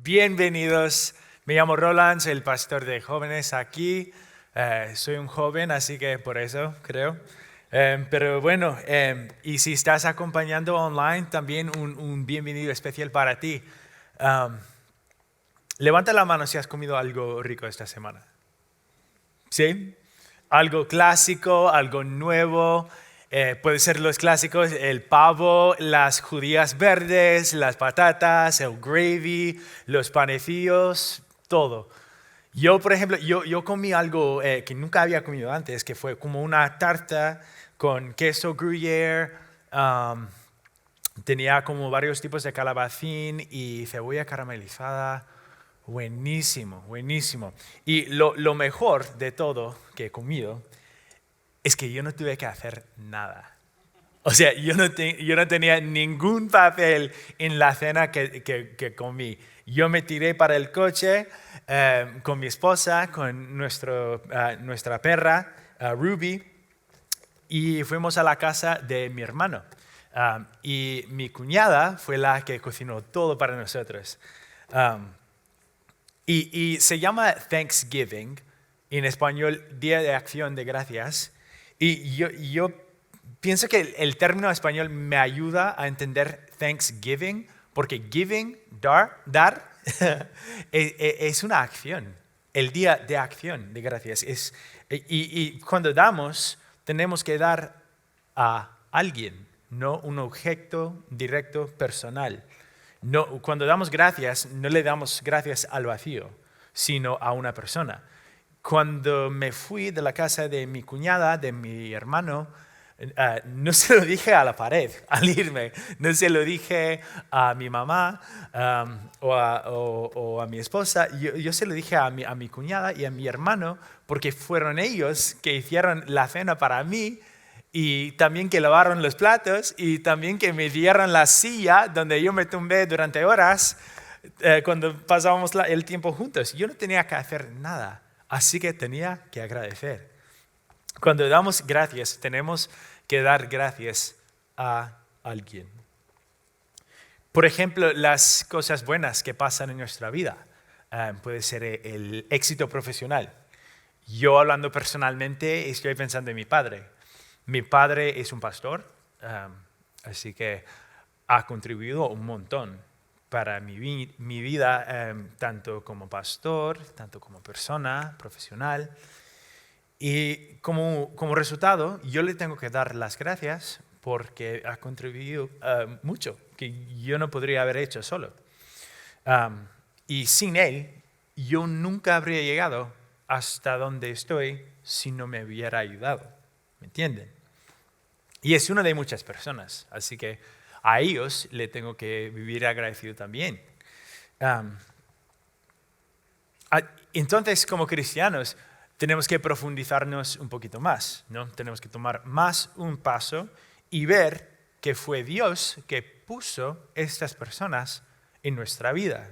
Bienvenidos. Me llamo Roland, soy el pastor de jóvenes aquí. Soy un joven, así que por eso creo. Pero bueno, y si estás acompañando online, también un bienvenido especial para ti. Um, Levanta la mano si has comido algo rico esta semana. ¿Sí? Algo clásico, algo nuevo. Puede ser los clásicos, el pavo, las judías verdes, las patatas, el gravy, los panecillos, todo. Yo, por ejemplo, yo comí algo que nunca había comido antes, que fue como una tarta con queso gruyere, tenía como varios tipos de calabacín y cebolla caramelizada. Buenísimo, buenísimo. Y lo mejor de todo que he comido es que yo no tuve que hacer nada. O sea, yo no tenía ningún papel en la cena que comí. Yo me tiré para el coche con mi esposa, con nuestra perra, Ruby, y fuimos a la casa de mi hermano. Y mi cuñada fue la que cocinó todo para nosotros. Um, y se llama Thanksgiving, en español Día de Acción de Gracias. Y yo pienso que el término español me ayuda a entender Thanksgiving, porque giving, dar, es una acción. El Día de Acción de Gracias. Y cuando damos, tenemos que dar a alguien, no un objeto directo personal. No, cuando damos gracias, no le damos gracias al vacío, sino a una persona. Cuando me fui de la casa de mi cuñada, de mi hermano, no se lo dije a la pared al irme, no se lo dije a mi mamá o a mi esposa, yo se lo dije a mi cuñada y a mi hermano, porque fueron ellos que hicieron la cena para mí. Y también que lavaron los platos y también que me dieron la silla donde yo me tumbé durante horas cuando pasábamos el tiempo juntos. Yo no tenía que hacer nada, así que tenía que agradecer. Cuando damos gracias, tenemos que dar gracias a alguien. Por ejemplo, las cosas buenas que pasan en nuestra vida. Puede ser el éxito profesional. Yo hablando personalmente estoy pensando en mi padre. Mi padre es un pastor, así que ha contribuido un montón para mi vida, tanto como pastor, tanto como persona, profesional. Y como resultado, yo le tengo que dar las gracias porque ha contribuido mucho, que yo no podría haber hecho solo. Y sin él, yo nunca habría llegado hasta donde estoy si no me hubiera ayudado. ¿Me entienden? Y es una de muchas personas, así que a ellos le tengo que vivir agradecido también. Entonces, como cristianos, tenemos que profundizarnos un poquito más, ¿no? Tenemos que tomar más un paso y ver que fue Dios que puso estas personas en nuestra vida,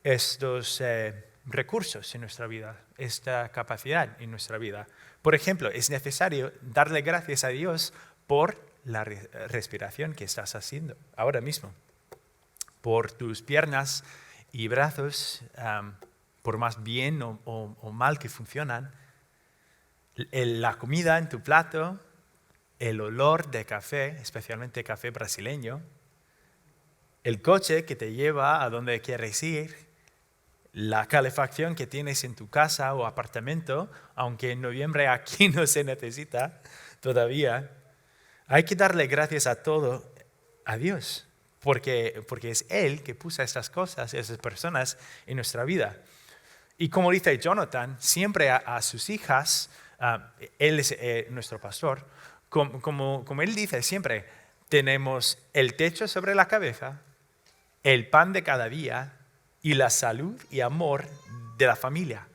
estos recursos en nuestra vida, esta capacidad en nuestra vida. Por ejemplo, es necesario darle gracias a Dios por la respiración que estás haciendo ahora mismo, por tus piernas y brazos, por más bien o mal que funcionan, la comida en tu plato, el olor de café, especialmente café brasileño, el coche que te lleva a donde quieres ir, la calefacción que tienes en tu casa o apartamento, aunque en noviembre aquí no se necesita todavía. Hay que darle gracias a todo a Dios, porque es Él que puso estas cosas, esas personas en nuestra vida. Y como dice Jonathan, siempre a sus hijas, él es nuestro pastor, como él dice siempre, tenemos el techo sobre la cabeza, el pan de cada día, y la salud y amor de la familia.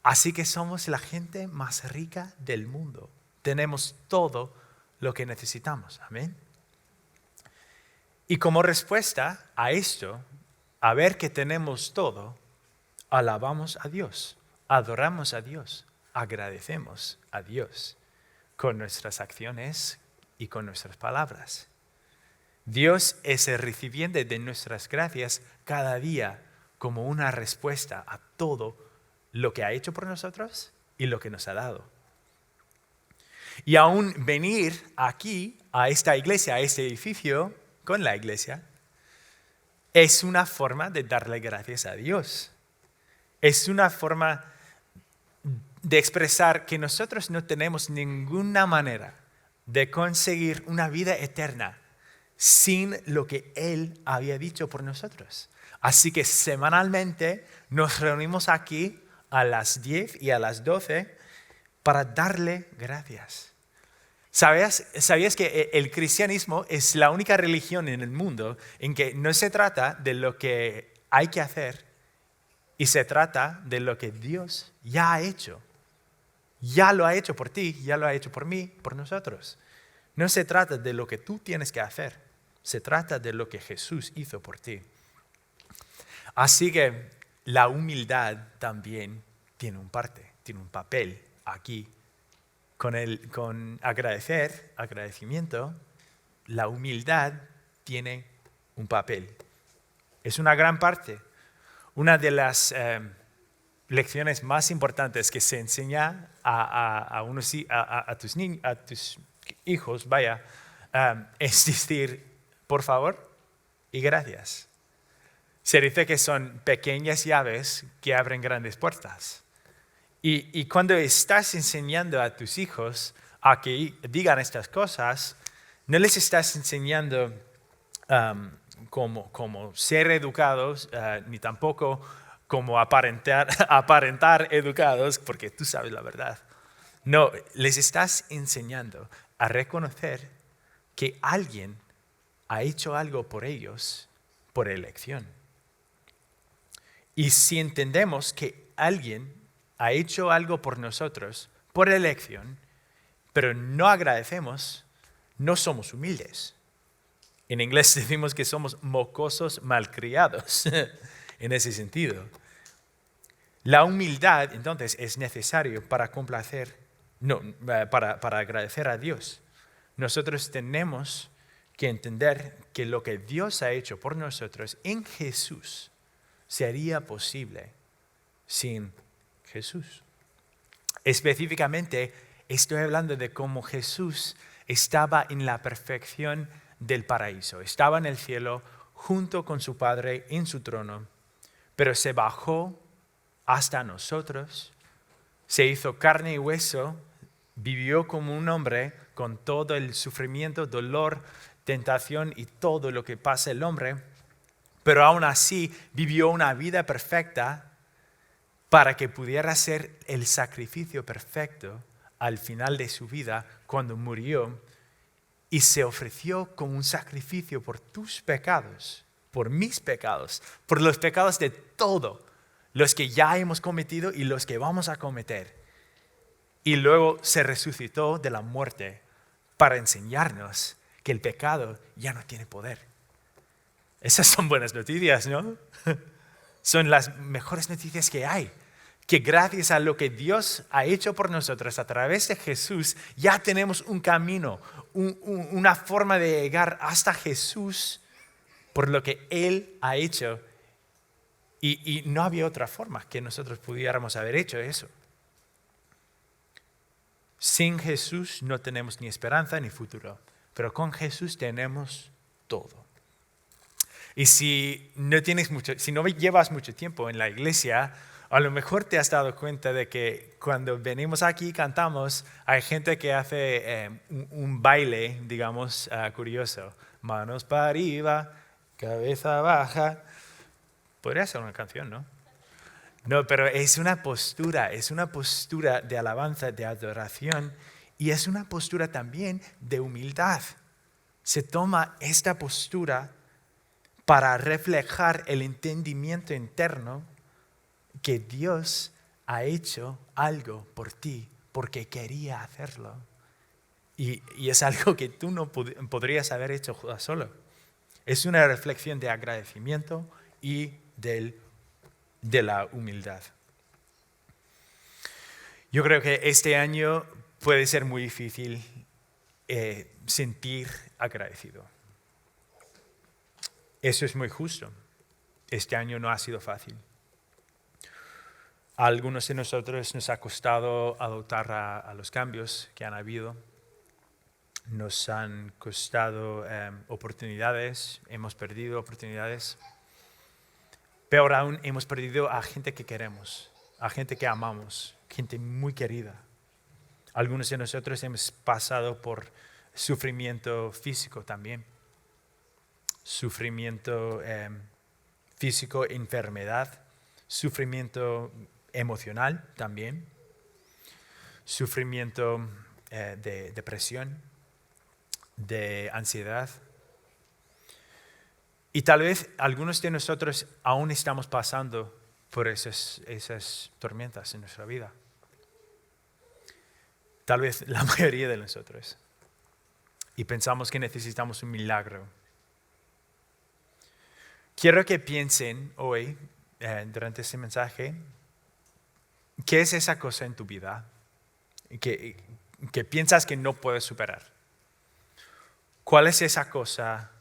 Así que somos la gente más rica del mundo. Tenemos todo lo que necesitamos. Amén. Y como respuesta a esto, a ver que tenemos todo, alabamos a Dios, adoramos a Dios, agradecemos a Dios con nuestras acciones y con nuestras palabras. Dios es el recipiente de nuestras gracias cada día como una respuesta a todo lo que ha hecho por nosotros y lo que nos ha dado. Y aún venir aquí, a esta iglesia, a este edificio, con la iglesia, es una forma de darle gracias a Dios. Es una forma de expresar que nosotros no tenemos ninguna manera de conseguir una vida eterna sin lo que Él había dicho por nosotros. Así que semanalmente nos reunimos aquí a las 10 y a las 12 para darle gracias. ¿Sabías que el cristianismo es la única religión en el mundo en que no se trata de lo que hay que hacer y se trata de lo que Dios ya ha hecho? Ya lo ha hecho por ti, ya lo ha hecho por mí, por nosotros. No se trata de lo que tú tienes que hacer, se trata de lo que Jesús hizo por ti. Así que la humildad también tiene un papel aquí. Con agradecimiento, la humildad tiene un papel. Es una gran parte. Una de las lecciones más importantes que se enseña a tus hijos, es decir, por favor y gracias. Se dice que son pequeñas llaves que abren grandes puertas. Y cuando estás enseñando a tus hijos a que digan estas cosas, no les estás enseñando cómo ser educados, ni tampoco cómo aparentar educados, porque tú sabes la verdad. No, les estás enseñando a reconocer que alguien ha hecho algo por ellos por elección. Y si entendemos que alguien ha hecho algo por nosotros por elección, pero no agradecemos, no somos humildes. En inglés decimos que somos mocosos malcriados en ese sentido. La humildad, entonces, es necesario para para agradecer a Dios. Nosotros tenemos que entender que lo que Dios ha hecho por nosotros en Jesús sería posible sin Jesús. Específicamente, estoy hablando de cómo Jesús estaba en la perfección del paraíso. Estaba en el cielo junto con su Padre en su trono, pero se bajó hasta nosotros, se hizo carne y hueso, vivió como un hombre con todo el sufrimiento, dolor, tentación y todo lo que pasa el hombre, pero aún así vivió una vida perfecta para que pudiera ser el sacrificio perfecto al final de su vida cuando murió y se ofreció como un sacrificio por tus pecados, por mis pecados, por los pecados de todos los que ya hemos cometido y los que vamos a cometer. Y luego se resucitó de la muerte para enseñarnos que el pecado ya no tiene poder. Esas son buenas noticias, ¿no? Son las mejores noticias que hay. Que gracias a lo que Dios ha hecho por nosotros a través de Jesús, ya tenemos un camino, una forma de llegar hasta Jesús por lo que Él ha hecho. Y no había otra forma que nosotros pudiéramos haber hecho eso. Sin Jesús no tenemos ni esperanza ni futuro, pero con Jesús tenemos todo. Y si no llevas mucho tiempo en la iglesia, a lo mejor te has dado cuenta de que cuando venimos aquí y cantamos, hay gente que hace un baile, digamos, curioso. Manos para arriba, cabeza baja. Podría ser una canción, ¿no? No, pero es una postura de alabanza, de adoración, y es una postura también de humildad. Se toma esta postura para reflejar el entendimiento interno que Dios ha hecho algo por ti porque quería hacerlo. Y es algo que tú no podrías haber hecho solo. Es una reflexión de agradecimiento y de la humildad. Yo creo que este año puede ser muy difícil sentir agradecido. Eso es muy justo. Este año no ha sido fácil. A algunos de nosotros nos ha costado adoptar a los cambios que han habido. Nos han costado oportunidades, hemos perdido oportunidades. Peor aún, hemos perdido a gente que queremos, a gente que amamos, gente muy querida. Algunos de nosotros hemos pasado por sufrimiento físico también. Sufrimiento físico, enfermedad, sufrimiento emocional también, sufrimiento de depresión, de ansiedad. Y tal vez algunos de nosotros aún estamos pasando por esas tormentas en nuestra vida. Tal vez la mayoría de nosotros. Y pensamos que necesitamos un milagro. Quiero que piensen hoy, durante este mensaje, ¿qué es esa cosa en tu vida que piensas que no puedes superar? ¿Cuál es esa cosa?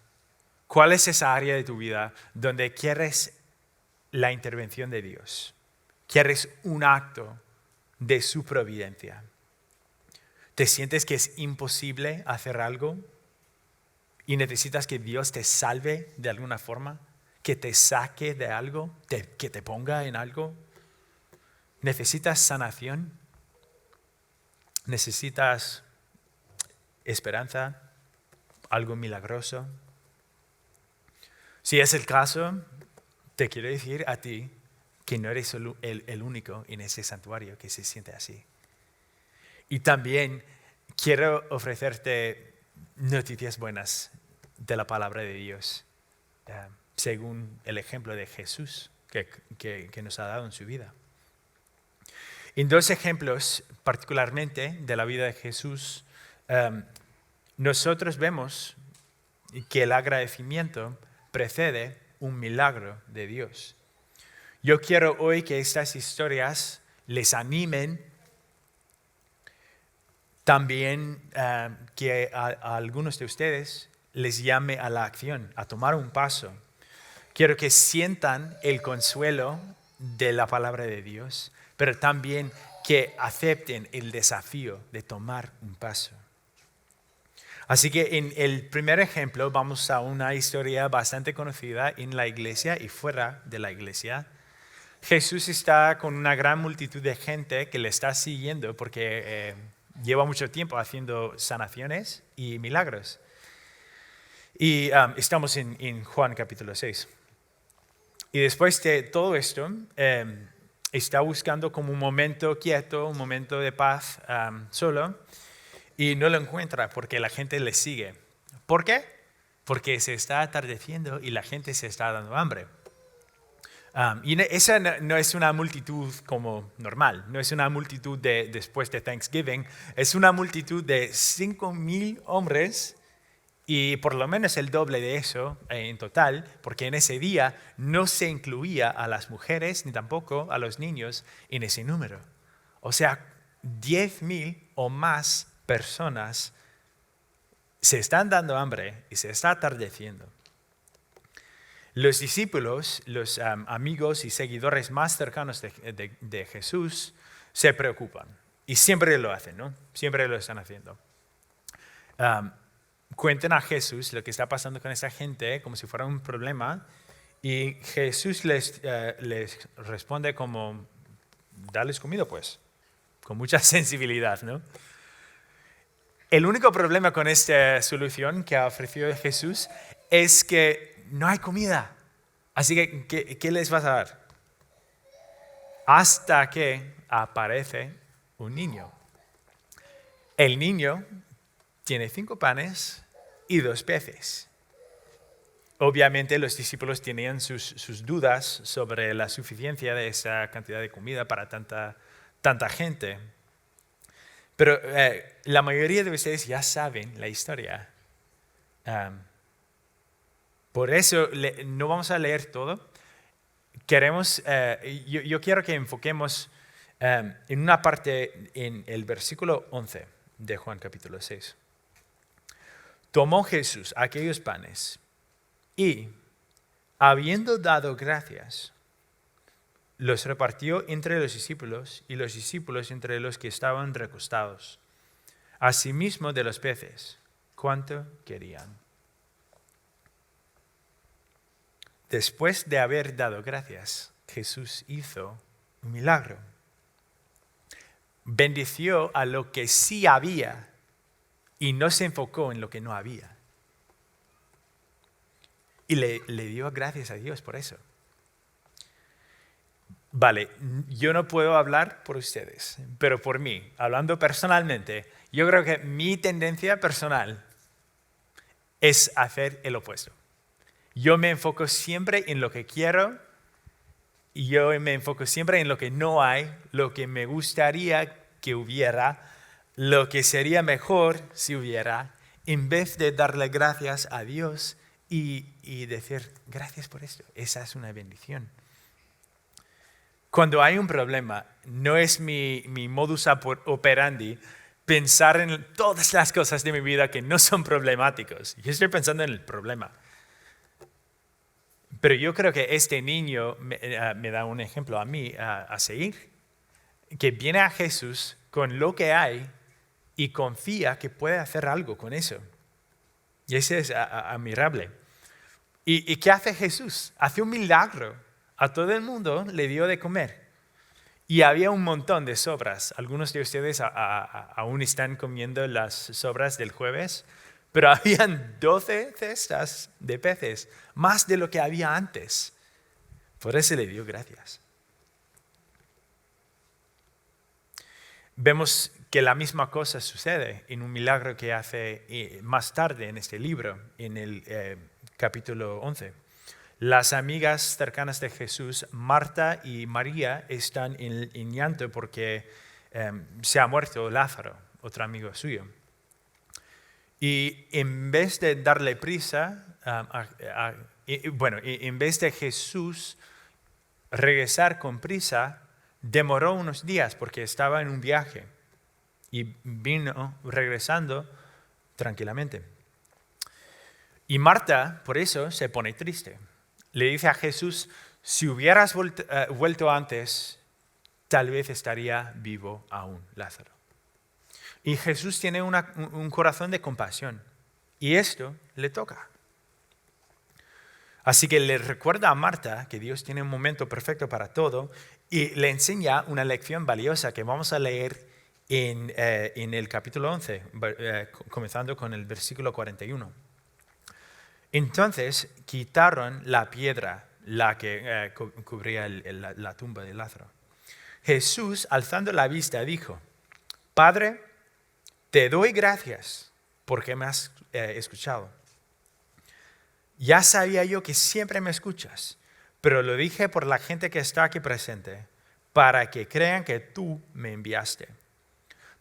¿Cuál es esa área de tu vida donde quieres la intervención de Dios? ¿Quieres un acto de su providencia? ¿Te sientes que es imposible hacer algo y necesitas que Dios te salve de alguna forma? ¿Que te saque de algo? ¿Que te ponga en algo? ¿Necesitas sanación? ¿Necesitas esperanza? ¿Algo milagroso? Si es el caso, te quiero decir a ti que no eres el único en ese santuario que se siente así. Y también quiero ofrecerte noticias buenas de la palabra de Dios, según el ejemplo de Jesús que nos ha dado en su vida. En dos ejemplos, particularmente de la vida de Jesús, nosotros vemos que el agradecimiento precede un milagro de Dios. Yo quiero hoy que estas historias les animen. También que a algunos de ustedes les llame a la acción, a tomar un paso. Quiero que sientan el consuelo de la palabra de Dios, pero también que acepten el desafío de tomar un paso. Así que en el primer ejemplo vamos a una historia bastante conocida en la iglesia y fuera de la iglesia. Jesús está con una gran multitud de gente que le está siguiendo porque lleva mucho tiempo haciendo sanaciones y milagros. Y estamos en Juan capítulo 6. Y después de todo esto, está buscando como un momento quieto, un momento de paz solo, y no lo encuentra porque la gente le sigue. ¿Por qué? Porque se está atardeciendo y la gente se está dando hambre. Y esa no es una multitud como normal, no es una multitud después de Thanksgiving, es una multitud de 5,000 hombres y por lo menos el doble de eso en total, porque en ese día no se incluía a las mujeres ni tampoco a los niños en ese número. O sea, 10,000 o más personas se están dando hambre y se está atardeciendo. Los discípulos, los amigos y seguidores más cercanos de Jesús se preocupan y siempre lo hacen, ¿no? Siempre lo están haciendo. Cuentan a Jesús lo que está pasando con esa gente como si fuera un problema y Jesús les responde como, dales comida pues, con mucha sensibilidad, ¿no? El único problema con esta solución que ha ofrecido Jesús es que no hay comida. Así que, ¿qué les vas a dar? Hasta que aparece un niño. El niño tiene 5 panes y 2 peces. Obviamente los discípulos tenían sus dudas sobre la suficiencia de esa cantidad de comida para tanta gente. Pero la mayoría de ustedes ya saben la historia. Por eso no vamos a leer todo. Yo quiero que enfoquemos en una parte en el versículo 11 de Juan capítulo 6. Tomó Jesús aquellos panes y Habiendo dado gracias, los repartió entre los discípulos y los discípulos entre los que estaban recostados. Asimismo de los peces, cuanto querían. Después de haber dado gracias, Jesús hizo un milagro. Bendició a lo que sí había y no se enfocó en lo que no había. Y le dio gracias a Dios por eso. Vale, yo no puedo hablar por ustedes, pero por mí, hablando personalmente, yo creo que mi tendencia personal es hacer el opuesto. Yo me enfoco siempre en lo que quiero y yo me enfoco siempre en lo que no hay, lo que me gustaría que hubiera, lo que sería mejor si hubiera, en vez de darle gracias a Dios y decir gracias por esto. Esa es una bendición. Cuando hay un problema, no es mi modus operandi pensar en todas las cosas de mi vida que no son problemáticos. Yo estoy pensando en el problema. Pero yo creo que este niño me da un ejemplo a mí a seguir, que viene a Jesús con lo que hay y confía que puede hacer algo con eso. Y eso es admirable. ¿Y qué hace Jesús? Hace un milagro. A todo el mundo le dio de comer. Y había un montón de sobras. Algunos de ustedes aún están comiendo las sobras del jueves, pero habían 12 cestas de peces, más de lo que había antes. Por eso le dio gracias. Vemos que la misma cosa sucede en un milagro que hace más tarde en este libro, en el capítulo 11. Las amigas cercanas de Jesús, Marta y María, están en llanto porque se ha muerto Lázaro, otro amigo suyo. Y en vez de darle prisa, en vez de Jesús regresar con prisa, demoró unos días porque estaba en un viaje y vino regresando tranquilamente. Y Marta, por eso, se pone triste. Le dice a Jesús, si hubieras vuelto antes, tal vez estaría vivo aún Lázaro. Y Jesús tiene un corazón de compasión y esto le toca. Así que le recuerda a Marta que Dios tiene un momento perfecto para todo y le enseña una lección valiosa que vamos a leer en el capítulo 11, comenzando con el versículo 41. Entonces quitaron la piedra, la que cubría la tumba de Lázaro. Jesús, alzando la vista, dijo, Padre, te doy gracias porque me has escuchado. Ya sabía yo que siempre me escuchas, pero lo dije por la gente que está aquí presente, para que crean que tú me enviaste.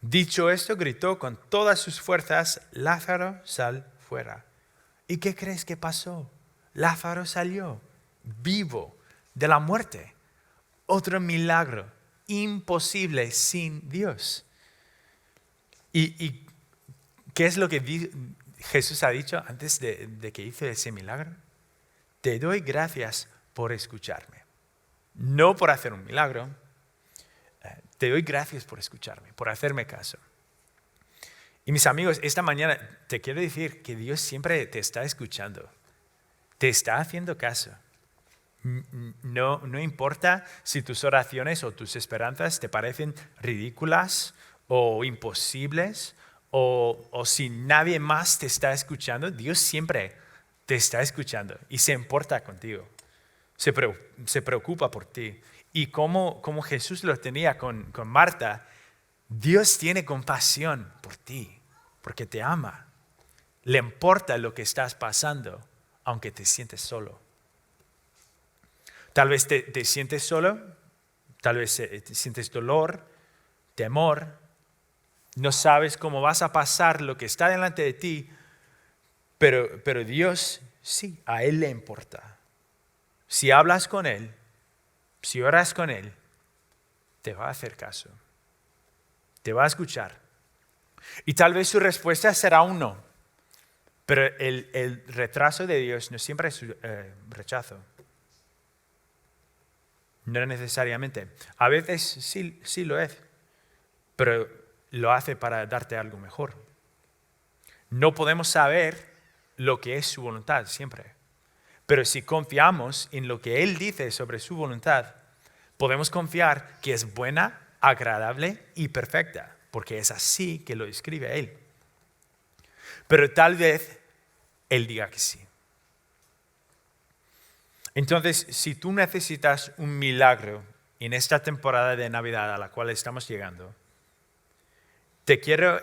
Dicho esto, gritó con todas sus fuerzas, Lázaro, sal fuera. ¿Y qué crees que pasó? Lázaro salió vivo de la muerte. Otro milagro imposible sin Dios. ¿Y qué es lo que Jesús ha dicho antes de que hice ese milagro? Te doy gracias por escucharme. No por hacer un milagro. Te doy gracias por escucharme, por hacerme caso. Y mis amigos, esta mañana te quiero decir que Dios siempre te está escuchando. Te está haciendo caso. No importa si tus oraciones o tus esperanzas te parecen ridículas o imposibles o si nadie más te está escuchando, Dios siempre te está escuchando y se importa contigo. Se preocupa por ti. Y como Jesús lo tenía con Marta, Dios tiene compasión por ti, porque te ama. Le importa lo que estás pasando, aunque te sientes solo. Tal vez te sientes solo, tal vez te sientes dolor, temor. No sabes cómo vas a pasar lo que está delante de ti, pero Dios, sí, a Él le importa. Si hablas con Él, si oras con Él, te va a hacer caso. Te va a escuchar. Y tal vez su respuesta será un no. Pero el retraso de Dios no siempre es rechazo. No necesariamente. A veces sí lo es, pero lo hace para darte algo mejor. No podemos saber lo que es su voluntad siempre, pero si confiamos en lo que Él dice sobre su voluntad, podemos confiar que es buena, agradable y perfecta, porque es así que lo escribe Él. Pero tal vez Él diga que sí. Entonces, si tú necesitas un milagro en esta temporada de Navidad a la cual estamos llegando, te quiero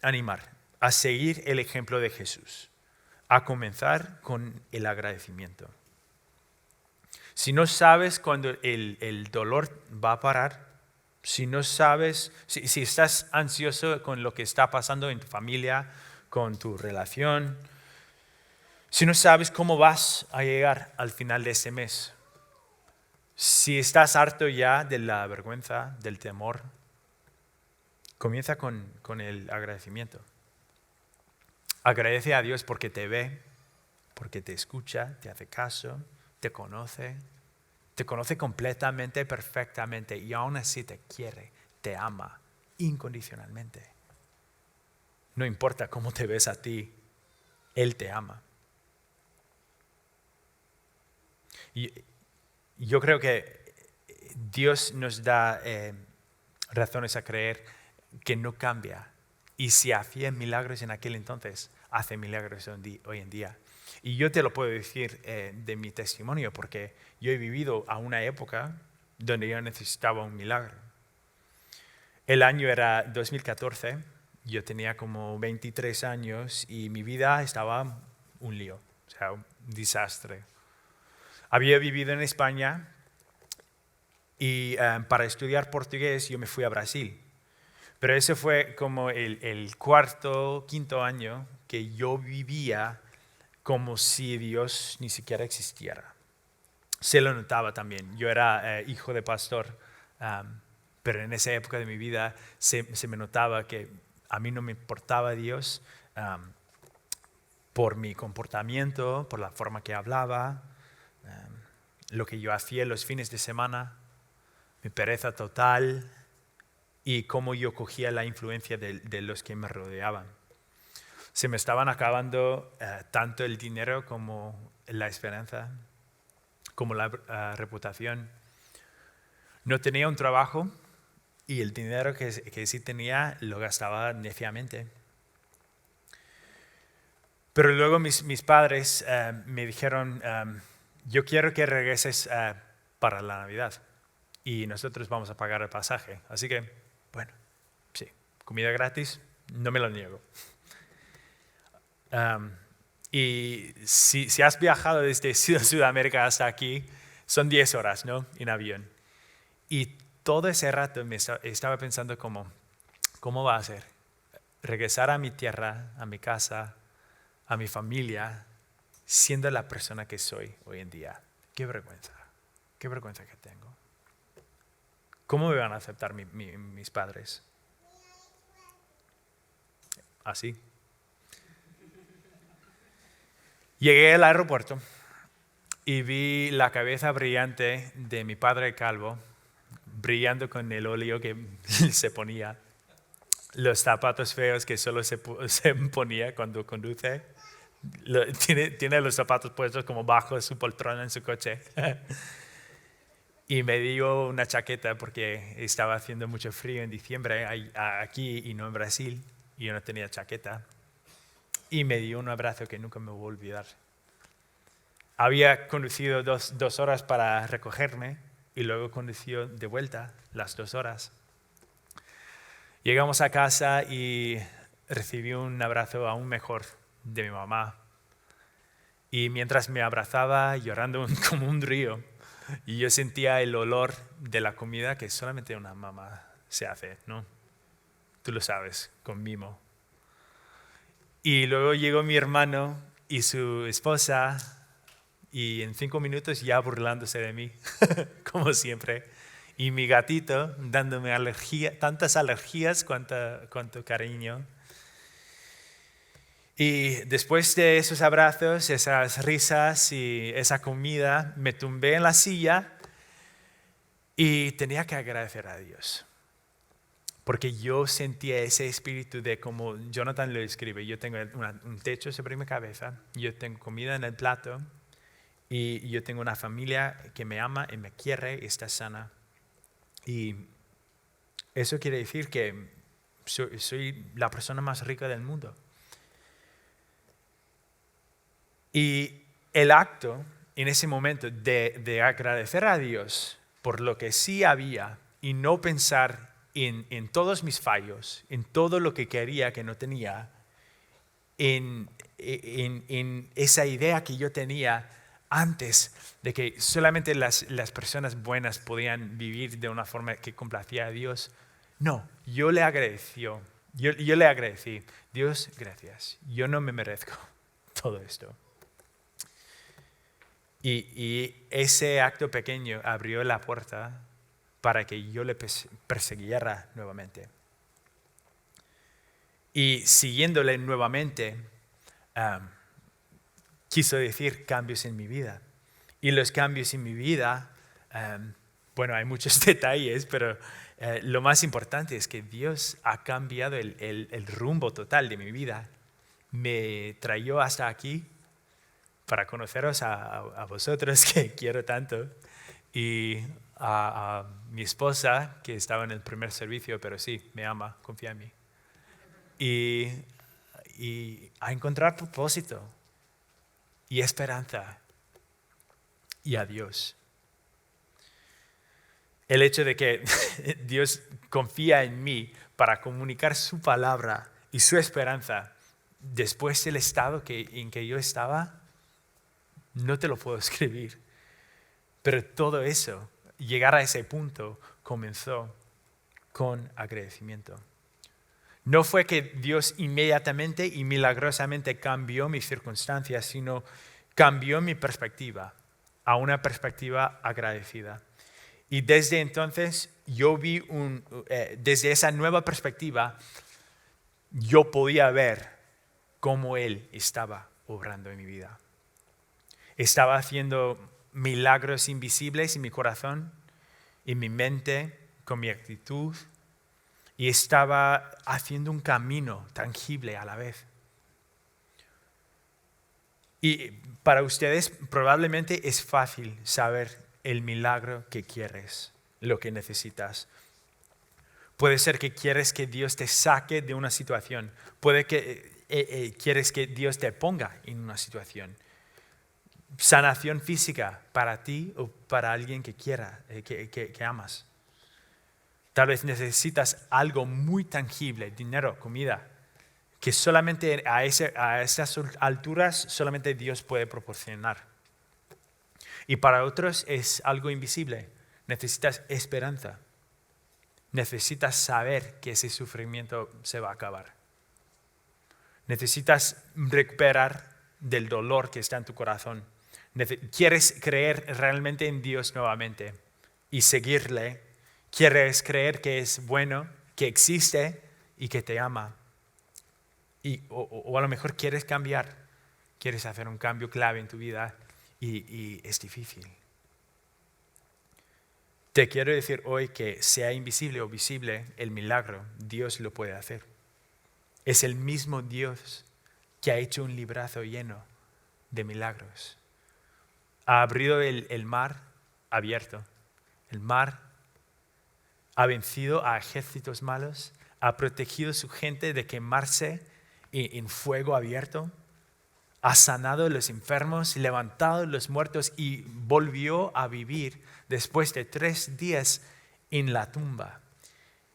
animar a seguir el ejemplo de Jesús, a comenzar con el agradecimiento. Si no sabes cuándo el dolor va a parar, si no sabes, si estás ansioso con lo que está pasando en tu familia, con tu relación, si no sabes cómo vas a llegar al final de este mes, si estás harto ya de la vergüenza, del temor, comienza con el agradecimiento. Agradece a Dios porque te ve, porque te escucha, te hace caso, te conoce completamente, perfectamente y aún así te quiere, te ama incondicionalmente. No importa cómo te ves a ti, Él te ama. Y yo creo que Dios nos da razones a creer que no cambia. Y si hacía milagros en aquel entonces, hace milagros hoy en día. Y yo te lo puedo decir de mi testimonio, porque yo he vivido a una época donde yo necesitaba un milagro. El año era 2014, yo tenía como 23 años y mi vida estaba un lío, o sea, un desastre. Había vivido en España y para estudiar portugués yo me fui a Brasil. Pero ese fue como el cuarto, quinto año que yo vivía como si Dios ni siquiera existiera. Se lo notaba también. Yo era hijo de pastor, pero en esa época de mi vida se me notaba que a mí no me importaba Dios por mi comportamiento, por la forma que hablaba, lo que yo hacía los fines de semana, mi pereza total y cómo yo cogía la influencia de los que me rodeaban. Se me estaban acabando tanto el dinero como la esperanza, como la reputación. No tenía un trabajo y el dinero que sí tenía lo gastaba neciamente. Pero luego mis padres me dijeron, yo quiero que regreses para la Navidad y nosotros vamos a pagar el pasaje. Así que, bueno, sí, comida gratis, no me lo niego. Y si has viajado desde Sudamérica hasta aquí, son 10 horas, ¿no? En avión. Y todo ese rato me estaba pensando ¿cómo va a ser? Regresar a mi tierra, a mi casa, a mi familia, siendo la persona que soy hoy en día. Qué vergüenza que tengo. ¿Cómo me van a aceptar mis padres? Así. Llegué al aeropuerto y vi la cabeza brillante de mi padre calvo, brillando con el óleo que se ponía, los zapatos feos que solo se ponía cuando conduce, tiene los zapatos puestos como bajo su poltrona en su coche. Y me dio una chaqueta porque estaba haciendo mucho frío en diciembre aquí y no en Brasil, y yo no tenía chaqueta. Y me dio un abrazo que nunca me voy a olvidar. Había conducido dos horas para recogerme y luego condució de vuelta las 2 horas. Llegamos a casa y recibí un abrazo aún mejor de mi mamá. Y mientras me abrazaba, llorando como un río, y yo sentía el olor de la comida que solamente una mamá se hace, ¿no? Tú lo sabes, con mimo. Y luego llegó mi hermano y su esposa, y en 5 minutos ya burlándose de mí, como siempre. Y mi gatito dándome tantas alergias cuanto cariño. Y después de esos abrazos, esas risas y esa comida, me tumbé en la silla y tenía que agradecer a Dios. Porque yo sentía ese espíritu de, como Jonathan lo escribe, yo tengo un techo sobre mi cabeza, yo tengo comida en el plato y yo tengo una familia que me ama y me quiere y está sana. Y eso quiere decir que soy la persona más rica del mundo. Y el acto en ese momento de agradecer a Dios por lo que sí había y no pensar en todos mis fallos, en todo lo que quería que no tenía, en esa idea que yo tenía antes de que solamente las personas buenas podían vivir de una forma que complacía a Dios. No, yo le agradecí. Dios, gracias. Yo no me merezco todo esto. Y ese acto pequeño abrió la puerta para que yo le persiguiera nuevamente. Y siguiéndole nuevamente, quiso decir cambios en mi vida. Y los cambios en mi vida, bueno, hay muchos detalles, pero lo más importante es que Dios ha cambiado el rumbo total de mi vida. Me trajo hasta aquí para conoceros a vosotros, que quiero tanto, y a mi esposa, que estaba en el primer servicio, pero sí, me ama, confía en mí. Y a encontrar propósito y esperanza y a Dios. El hecho de que Dios confía en mí para comunicar su palabra y su esperanza después del estado en que yo estaba, no te lo puedo escribir. Pero todo eso, llegar a ese punto, comenzó con agradecimiento. No fue que Dios inmediatamente y milagrosamente cambió mis circunstancias, sino cambió mi perspectiva a una perspectiva agradecida. Y desde entonces yo vi desde esa nueva perspectiva, yo podía ver cómo Él estaba obrando en mi vida. Estaba haciendo milagros invisibles en mi corazón, en mi mente, con mi actitud, y estaba haciendo un camino tangible a la vez. Y para ustedes probablemente es fácil saber el milagro que quieres, lo que necesitas. Puede ser que quieres que Dios te saque de una situación. Puede que quieres que Dios te ponga en una situación. Sanación física para ti o para alguien que quiera, que amas. Tal vez necesitas algo muy tangible, dinero, comida, que solamente a esas alturas solamente Dios puede proporcionar. Y para otros es algo invisible. Necesitas esperanza. Necesitas saber que ese sufrimiento se va a acabar. Necesitas recuperar del dolor que está en tu corazón. Quieres creer realmente en Dios nuevamente y seguirle. Quieres creer que es bueno, que existe y que te ama. O a lo mejor quieres cambiar. Quieres hacer un cambio clave en tu vida y es difícil. Te quiero decir hoy que sea invisible o visible el milagro, Dios lo puede hacer. Es el mismo Dios que ha hecho un librazo lleno de milagros. Ha abrido el mar abierto. El mar ha vencido a ejércitos malos, ha protegido a su gente de quemarse en fuego abierto, ha sanado a los enfermos, levantado a los muertos y volvió a vivir después de 3 días en la tumba.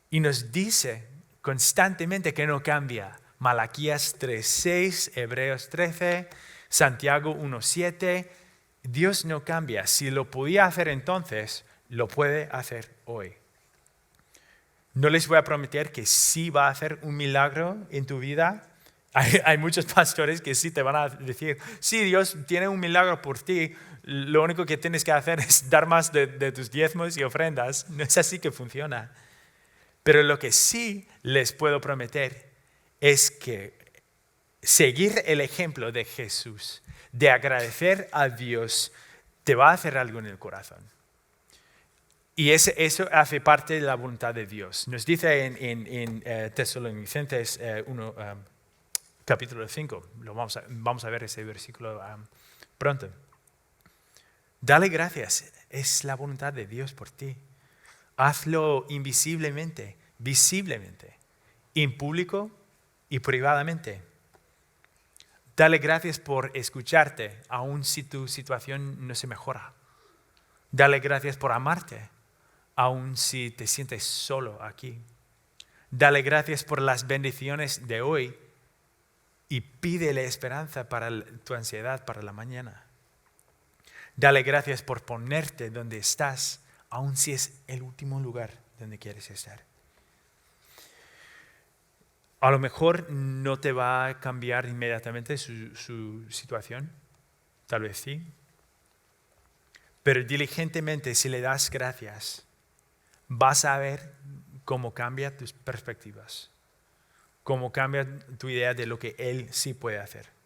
Y nos dice constantemente que no cambia. Malaquías 3:6, Hebreos 13, Santiago 1:7. Dios no cambia. Si lo podía hacer entonces, lo puede hacer hoy. No les voy a prometer que sí va a hacer un milagro en tu vida. Hay muchos pastores que sí te van a decir, sí, Dios tiene un milagro por ti, lo único que tienes que hacer es dar más de tus diezmos y ofrendas. No es así que funciona. Pero lo que sí les puedo prometer es que seguir el ejemplo de Jesús, de agradecer a Dios, te va a hacer algo en el corazón. Y eso hace parte de la voluntad de Dios. Nos dice en Tesalonicenses 1, capítulo 5, vamos a ver ese versículo pronto. Dale gracias, es la voluntad de Dios por ti. Hazlo invisiblemente, visiblemente, en público y privadamente. Dale gracias por escucharte, aun si tu situación no se mejora. Dale gracias por amarte, aun si te sientes solo aquí. Dale gracias por las bendiciones de hoy y pídele esperanza para tu ansiedad para la mañana. Dale gracias por ponerte donde estás, aun si es el último lugar donde quieres estar. A lo mejor no te va a cambiar inmediatamente su situación, tal vez sí, pero diligentemente si le das gracias, vas a ver cómo cambia tus perspectivas, cómo cambia tu idea de lo que Él sí puede hacer.